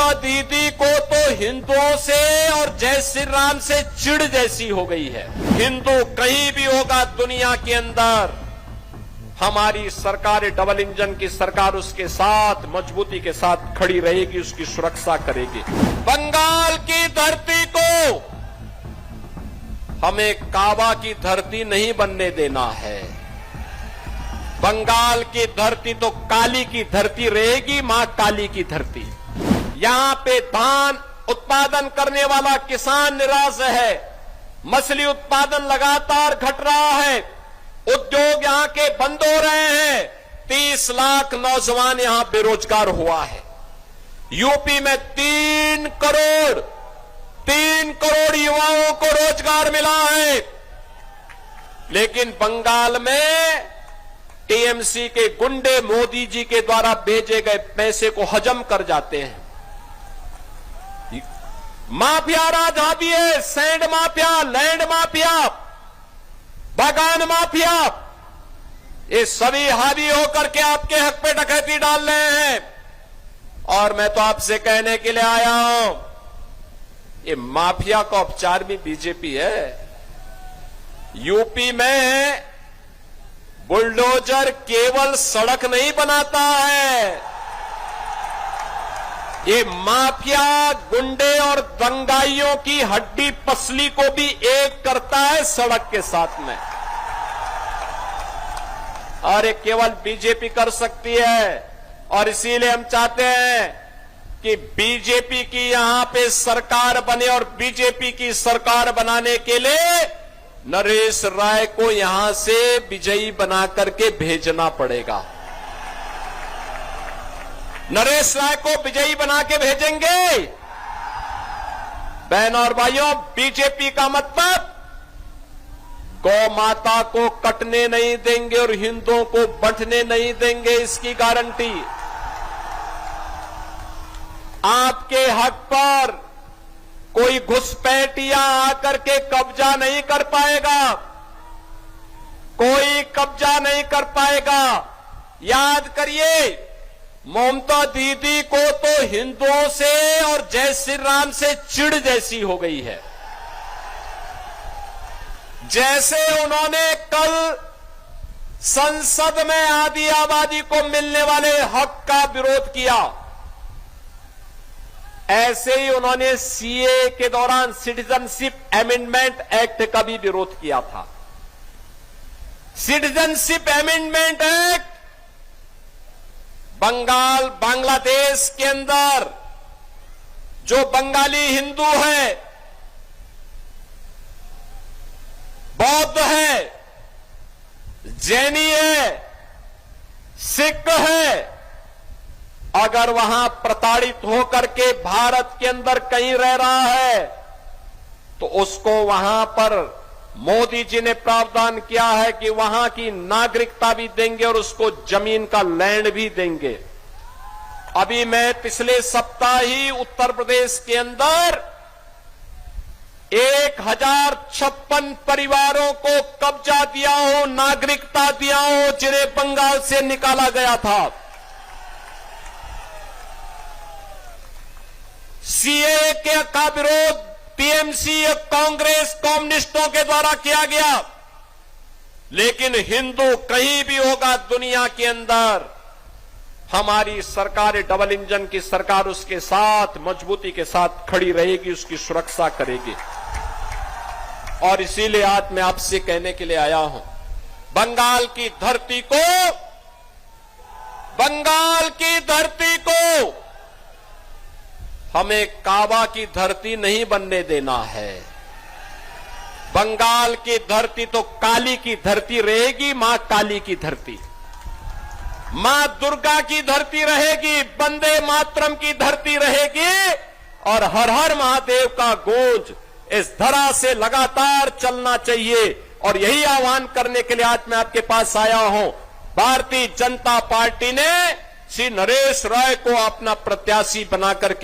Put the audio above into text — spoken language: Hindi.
ममता दीदी को तो हिंदुओं से और जय श्री राम से चिढ़ जैसी हो गई है। हिंदू कहीं भी होगा दुनिया के अंदर, हमारी सरकार डबल इंजन की सरकार उसके साथ मजबूती के साथ खड़ी रहेगी, उसकी सुरक्षा करेगी। बंगाल की धरती को हमें काबा की धरती नहीं बनने देना है। बंगाल की धरती तो काली की धरती रहेगी, मां काली की धरती। यहां पे धान उत्पादन करने वाला किसान निराश है, मछली उत्पादन लगातार घट रहा है, उद्योग यहां के बंद हो रहे हैं, 30 लाख नौजवान यहां बेरोजगार हुआ है। यूपी में 3 करोड़ युवाओं को रोजगार मिला है, लेकिन बंगाल में टीएमसी के गुंडे मोदी जी के द्वारा भेजे गए पैसे को हजम कर जाते हैं। माफिया राज हावी है, सैंड माफिया, लैंड माफिया, बागान माफिया, ये सभी हावी होकर के आपके हक पे डकैती डाल रहे हैं। और मैं तो आपसे कहने के लिए आया हूं, ये माफिया का उपचार भी बीजेपी है। यूपी में बुलडोजर केवल सड़क नहीं बनाता है, ये माफिया गुंडे और दंगाइयों की हड्डी पसली को भी एक करता है सड़क के साथ में। और ये केवल बीजेपी कर सकती है, और इसीलिए हम चाहते हैं कि बीजेपी की यहां पे सरकार बने, और बीजेपी की सरकार बनाने के लिए नरेश राय को यहां से विजयी बना करके भेजना पड़ेगा। नरेश राय को विजयी बना के भेजेंगे। बहनों और भाइयों, बीजेपी का मतलब गौ माता को कटने नहीं देंगे और हिंदुओं को बंटने नहीं देंगे, इसकी गारंटी। आपके हक पर कोई घुसपैठिया आकर के कब्जा नहीं कर पाएगा, कोई कब्जा नहीं कर पाएगा। याद करिए, ममता दीदी को तो हिंदुओं से और जय श्री राम से चिढ़ जैसी हो गई है। जैसे उन्होंने कल संसद में आदि आबादी को मिलने वाले हक का विरोध किया, ऐसे ही उन्होंने सीए के दौरान सिटीजनशिप अमेंडमेंट एक्ट का भी विरोध किया था। सिटीजनशिप अमेंडमेंट एक्ट बांग्लादेश के अंदर जो बंगाली हिंदू है, बौद्ध है, जैनी है, सिख है, अगर वहां प्रताड़ित होकर के भारत के अंदर कहीं रह रहा है तो उसको वहां पर मोदी जी ने प्रावधान किया है कि वहां की नागरिकता भी देंगे और उसको जमीन का लैंड भी देंगे। अभी मैं पिछले सप्ताह ही उत्तर प्रदेश के अंदर 1056 परिवारों को कब्जा दिया हो, नागरिकता दिया हो, जिन्हें बंगाल से निकाला गया था। सीए का विरोध टीएमसी, कांग्रेस, कम्युनिस्टों के द्वारा किया गया, लेकिन हिंदू कहीं भी होगा दुनिया के अंदर, हमारी सरकार डबल इंजन की सरकार उसके साथ मजबूती के साथ खड़ी रहेगी, उसकी सुरक्षा करेगी। और इसीलिए आज मैं आपसे कहने के लिए आया हूं, बंगाल की धरती को हमें काबा की धरती नहीं बनने देना है। बंगाल की धरती तो काली की धरती रहेगी, मां काली की धरती, मां दुर्गा की धरती रहेगी, वंदे मातरम की धरती रहेगी, और हर हर महादेव का गूंज इस धरा से लगातार चलना चाहिए। और यही आह्वान करने के लिए आज मैं आपके पास आया हूं। भारतीय जनता पार्टी ने श्री नरेश राय को अपना प्रत्याशी बनाकर के